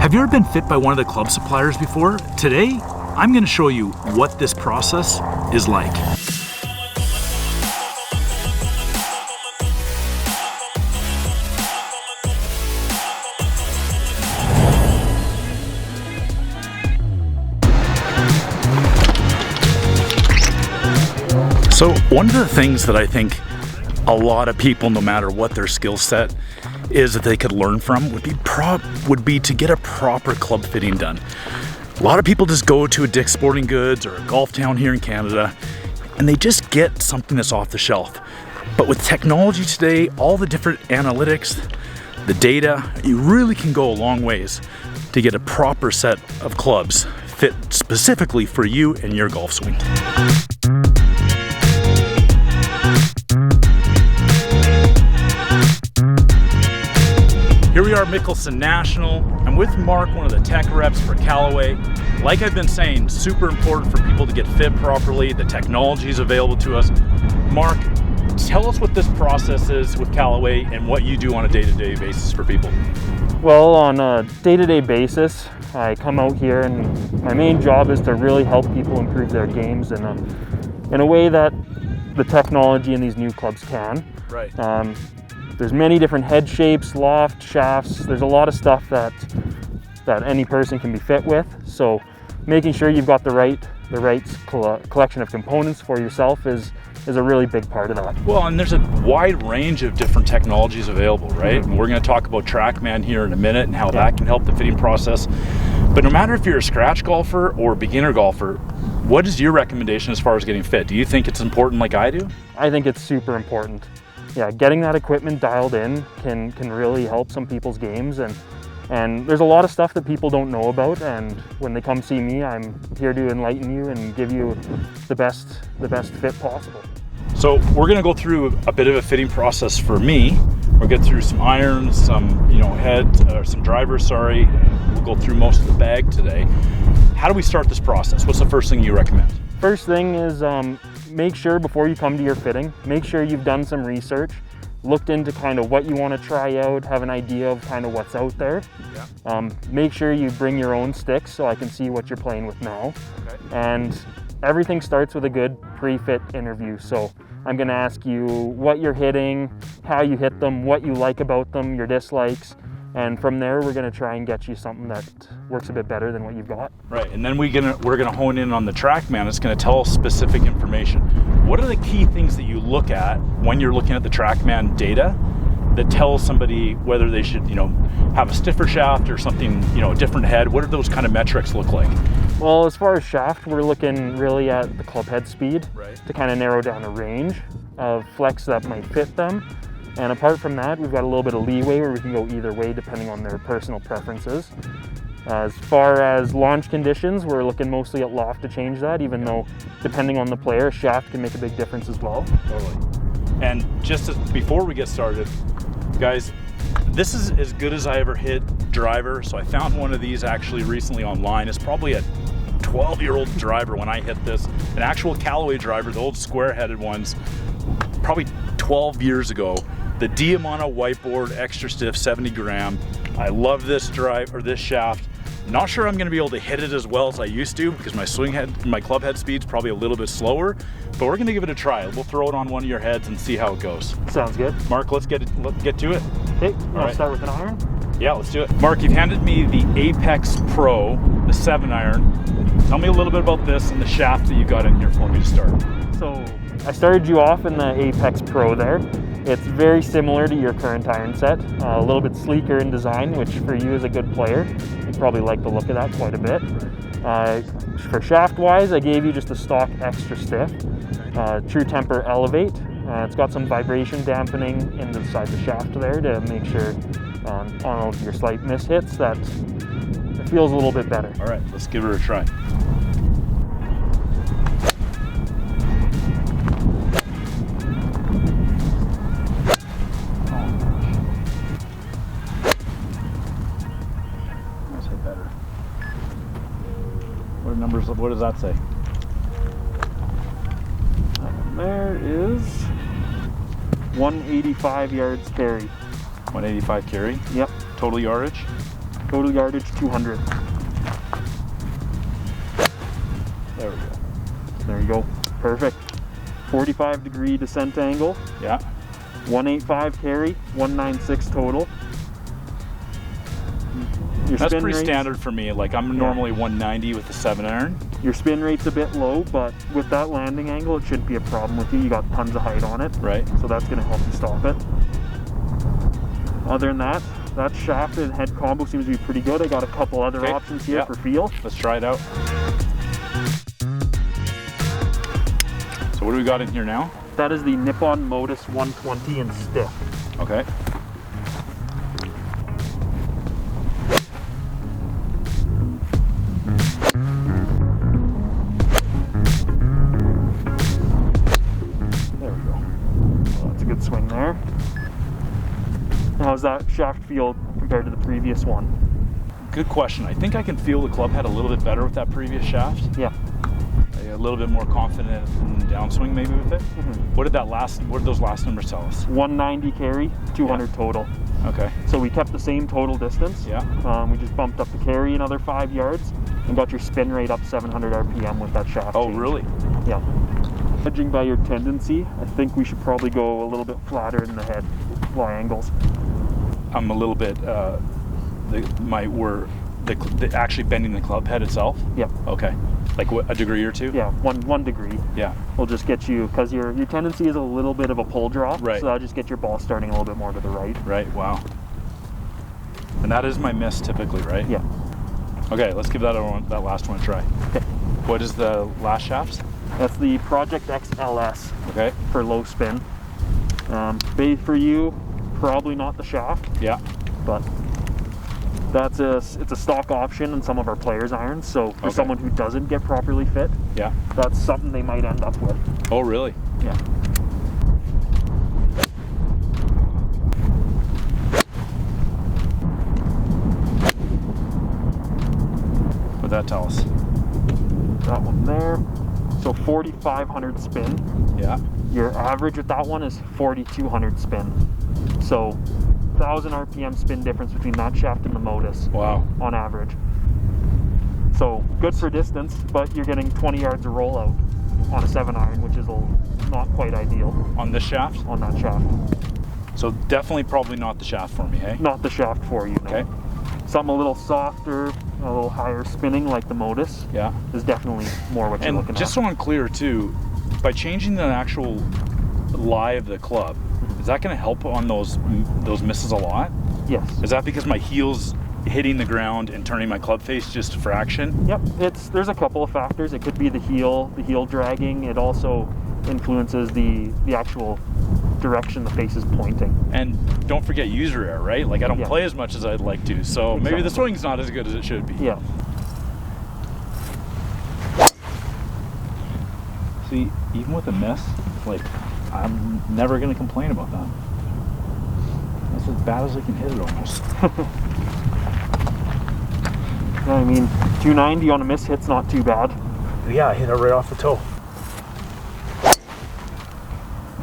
Have you ever been fit by one of the club suppliers before? Today, I'm going to show you what this process is like. So one of the things that I think a lot of people, no matter what their skill set is, that they could learn from would be to get a proper club fitting done. A lot of people just go to a Dick's Sporting Goods or a golf town here in Canada and they just get something that's off the shelf. But with technology today, all the different analytics, the data, you really can go a long ways to get a proper set of clubs fit specifically for you and your golf swing. Here we are, Mickelson National. I'm with Mark, one of the tech reps for Callaway. Like I've been saying, super important for people to get fit properly. The technology is available to us. Mark, tell us what this process is with Callaway and what you do on a day-to-day basis for people. Well, on a day-to-day basis, I come out here and my main job is to really help people improve their games in a way that the technology in these new clubs can. Right. There's many different head shapes, loft, shafts. There's a lot of stuff that any person can be fit with. So making sure you've got the right collection of components for yourself is a really big part of that. Well, and there's a wide range of different technologies available, right? And we're going to talk about TrackMan here in a minute and how that can help the fitting process. But no matter if you're a scratch golfer or a beginner golfer, what is your recommendation as far as getting fit? Do you think it's important like I do? I think it's super important. Yeah, getting that equipment dialed in can really help some people's games, and there's a lot of stuff that people don't know about, and when they come see me, I'm here to enlighten you and give you the best fit possible. So we're going to go through a bit of a fitting process for me. We'll get through some irons, some some drivers, sorry. We'll go through most of the bag today. How do we start this process? What's the first thing you recommend? First thing is make sure before you come to your fitting, make sure you've done some research, looked into kind of what you want to try out, have an idea of kind of what's out there. Yeah. Make sure you bring your own sticks so I can see what you're playing with now. Okay. And everything starts with a good pre-fit interview. So I'm going to ask you what you're hitting, how you hit them, what you like about them, your dislikes. And from there, we're going to try and get you something that works a bit better than what you've got. Right, and then we're going to hone in on the TrackMan. It's going to tell us specific information. What are the key things that you look at when you're looking at the TrackMan data that tells somebody whether they should, have a stiffer shaft or something, a different head? What do those kind of metrics look like? Well, as far as shaft, we're looking really at the club head speed to kind of narrow down a range of flex that might fit them. And apart from that, we've got a little bit of leeway where we can go either way depending on their personal preferences. As far as launch conditions, we're looking mostly at loft to change that, even though depending on the player, shaft can make a big difference as well. Totally. And before we get started, guys, this is as good as I ever hit driver. So I found one of these actually recently online. It's probably a 12-year-old driver when I hit this. An actual Callaway driver, the old square-headed ones, probably 12 years ago. The Diamante whiteboard, extra stiff, 70 gram. I love this this shaft. Not sure I'm gonna be able to hit it as well as I used to because my club head speed's probably a little bit slower, but we're gonna give it a try. We'll throw it on one of your heads and see how it goes. Sounds good. Mark, let's get to it. Okay, I'll start with an iron? Yeah, let's do it. Mark, you've handed me the Apex Pro, the 7-iron. Tell me a little bit about this and the shaft that you got in here for me to start. So I started you off in the Apex Pro there. It's very similar to your current iron set, a little bit sleeker in design, which for you as a good player, you probably like the look of that quite a bit. For shaft-wise, I gave you just a stock extra stiff, True Temper Elevate. It's got some vibration dampening inside the shaft there to make sure on all of your slight miss hits that it feels a little bit better. All right, let's give it a try. What does that say? There is 185 yards carry. 185 carry? Yep. Total yardage? Total yardage 200. There we go. There you go. Perfect. 45-degree descent angle. Yeah. 185 carry, 196 total. Your That's spin pretty rate's- standard for me. Like I'm normally 190 with the 7-iron. Your spin rate's a bit low, but with that landing angle, it shouldn't be a problem with you. You got tons of height on it. Right. So that's gonna help you stop it. Other than that, that shaft and head combo seems to be pretty good. I got a couple other Okay. options here Yeah. for feel. Let's try it out. So what do we got in here now? That is the Nippon Modus 120 in stiff. Okay. There we go. Well, that's a good swing there. How's that shaft feel compared to the previous one? Good question. I think I can feel the club head a little bit better with that previous shaft. Yeah. A little bit more confident in downswing maybe with it. Mm-hmm. What did those last numbers tell us? 190 carry, 200 total. Okay. So we kept the same total distance. Yeah. We just bumped up the carry another 5 yards and got your spin rate up 700 RPM with that shaft Oh, change. really? Yeah. Judging by your tendency, I think we should probably go a little bit flatter in the head, fly angles. I'm a little bit, actually bending the club head itself? Yeah. Okay. Like what, a degree or two? Yeah, one degree. Yeah. We'll just get you, because your tendency is a little bit of a pull draw. Right. So that'll just get your ball starting a little bit more to the right. Right, wow. And that is my miss typically, right? Yeah. Okay, let's give that last one a try. Okay. What is the last shaft? That's the Project XLS Okay. for low spin. Bait for you, probably not the shaft, Yeah. but it's a stock option in some of our players' irons. So for Okay. someone who doesn't get properly fit, Yeah. that's something they might end up with. Oh, really? Yeah. What'd that tell us? That one there. So 4,500 spin. Yeah. Your average with that one is 4,200 spin. So 1,000 RPM spin difference between that shaft and the Modus. Wow. On average. So good for distance, but you're getting 20 yards of rollout on a 7-iron, which is not quite ideal On this shaft? on that shaft. So definitely probably not the shaft for me, hey? Not the shaft for you, no. Okay. Something a little softer, a little higher spinning like the Modus Yeah. is definitely more what you're looking And just at. so I'm clear too, by changing the actual lie of the club, is that going to help on those misses a lot? Yes. Is that because my heel's hitting the ground and turning my club face just a fraction? Yep, there's a couple of factors. It could be the heel dragging. It also influences the actual direction the face is pointing. And don't forget user error, right? Like I don't Yeah. play as much as I'd like to, so maybe the Exactly. swing's not as good as it should be. Yeah. See, even with a miss, like I'm never gonna complain about that. That's as bad as I can hit it almost. Yeah, I mean, 290 on a miss hit's not too bad. Yeah, I hit it right off the toe.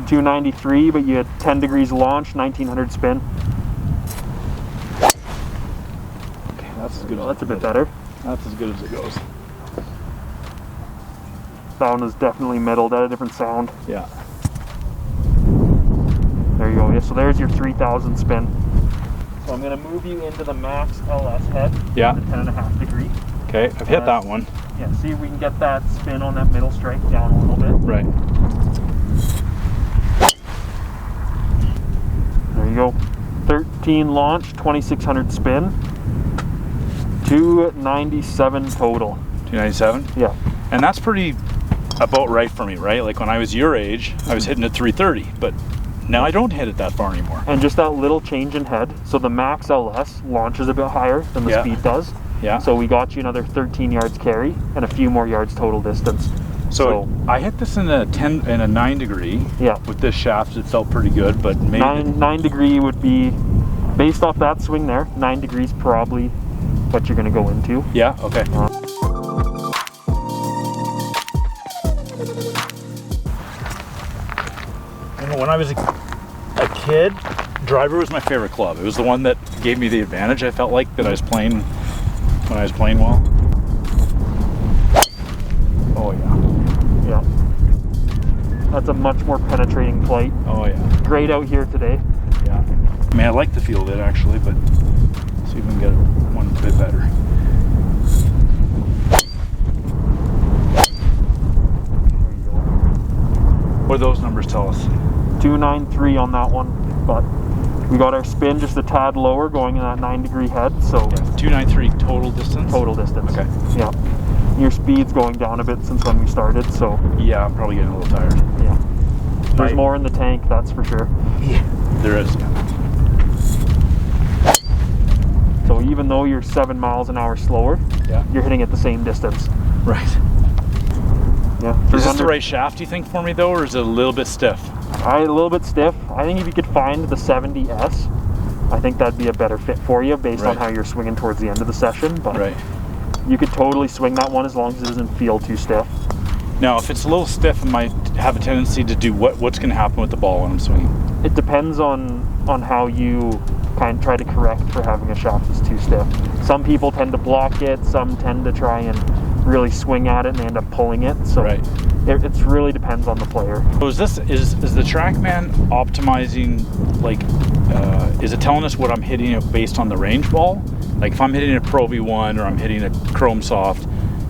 293, but you had 10 degrees launch, 1900 spin. Okay, that's as good as That's a bit better. That's as good as it goes. That one is definitely middled at a different sound. Yeah. There you go. Yeah, so there's your 3000 spin. So I'm going to move you into the Max LS head. Yeah. The 10.5 degree. Okay, I've hit that one. Yeah, see if we can get that spin on that middle strike down a little bit. Right. There you go. 13 launch, 2600 spin. 297 total. 297? Yeah. And that's pretty about right for me, right? Like when I was your age, I was hitting at 330, but now I don't hit it that far anymore. And just that little change in head. So the Max LS launches a bit higher than the Yeah. Speed does. Yeah. So we got you another 13 yards carry and a few more yards total distance. So I hit this in a 9 degree. Yeah. With this shaft, it felt pretty good, but maybe 9 degree would be, based off that swing there, 9 degrees probably what you're going to go into. Yeah. Okay. You know, when I was a kid, driver was my favorite club. It was the one that gave me the advantage. I felt like that I was playing when I was playing well. Oh yeah. Yeah. That's a much more penetrating flight. Oh yeah. Great out here today. Yeah. I mean, I like the feel of it actually, but let's see if we can get one a bit better. What do those numbers tell us? 293 on that one, but we got our spin just a tad lower going in that 9-degree head, so. Yeah, 293 total distance? Total distance. Okay. Yeah. Your speed's going down a bit since when we started, so. Yeah, I'm probably getting a little tired. Yeah. There's more in the tank, that's for sure. Yeah, there is. So even though you're 7 miles an hour slower, yeah, you're hitting at the same distance. Right. Yeah. Is this the right shaft, do you think, for me though, or is it a little bit stiff? A little bit stiff. I think if you could find the 70S, I think that'd be a better fit for you based on how you're swinging towards the end of the session. But you could totally swing that one as long as it doesn't feel too stiff. Now, if it's a little stiff, I might have a tendency to do what's going to happen with the ball when I'm swinging? It depends on how you kind of try to correct for having a shaft that's too stiff. Some people tend to block it, some tend to try and really swing at it and they end up pulling it. So it really depends on the player. So is the TrackMan optimizing, like, is it telling us what I'm hitting it based on the range ball? Like if I'm hitting a Pro V1 or I'm hitting a Chrome Soft,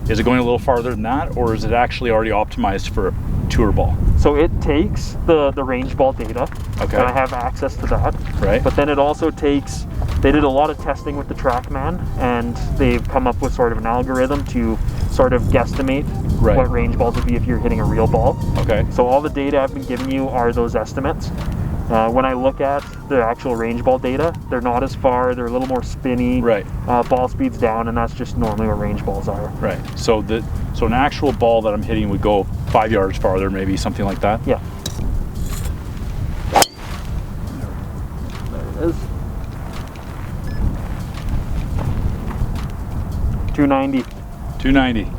is it going a little farther than that, or is it actually already optimized for a tour ball? So it takes the range ball data, and I have access to that. Right. But then it also takes, they did a lot of testing with the TrackMan, and they've come up with sort of an algorithm to sort of guesstimate what range balls would be if you're hitting a real ball. Okay. So all the data I've been giving you are those estimates. When I look at the actual range ball data, they're not as far, they're a little more spinny. Right. Ball speed's down, and that's just normally what range balls are. Right. So an actual ball that I'm hitting would go 5 yards farther, maybe something like that? Yeah. There it is. 290. 290.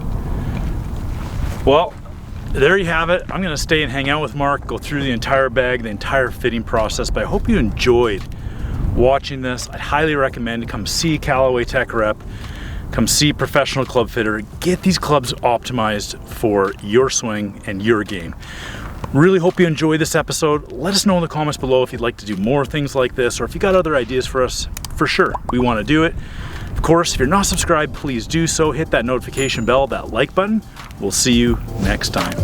Well, there you have it. I'm going to stay and hang out with Mark, go through the entire bag, the entire fitting process, but I hope you enjoyed watching this. I'd highly recommend come see Callaway Tech Rep, come see Professional Club Fitter, get these clubs optimized for your swing and your game. Really hope you enjoyed this episode. Let us know in the comments below if you'd like to do more things like this, or if you got other ideas for us. For sure, we want to do it. Of course, if you're not subscribed, please do so. Hit that notification bell, that like button. We'll see you next time.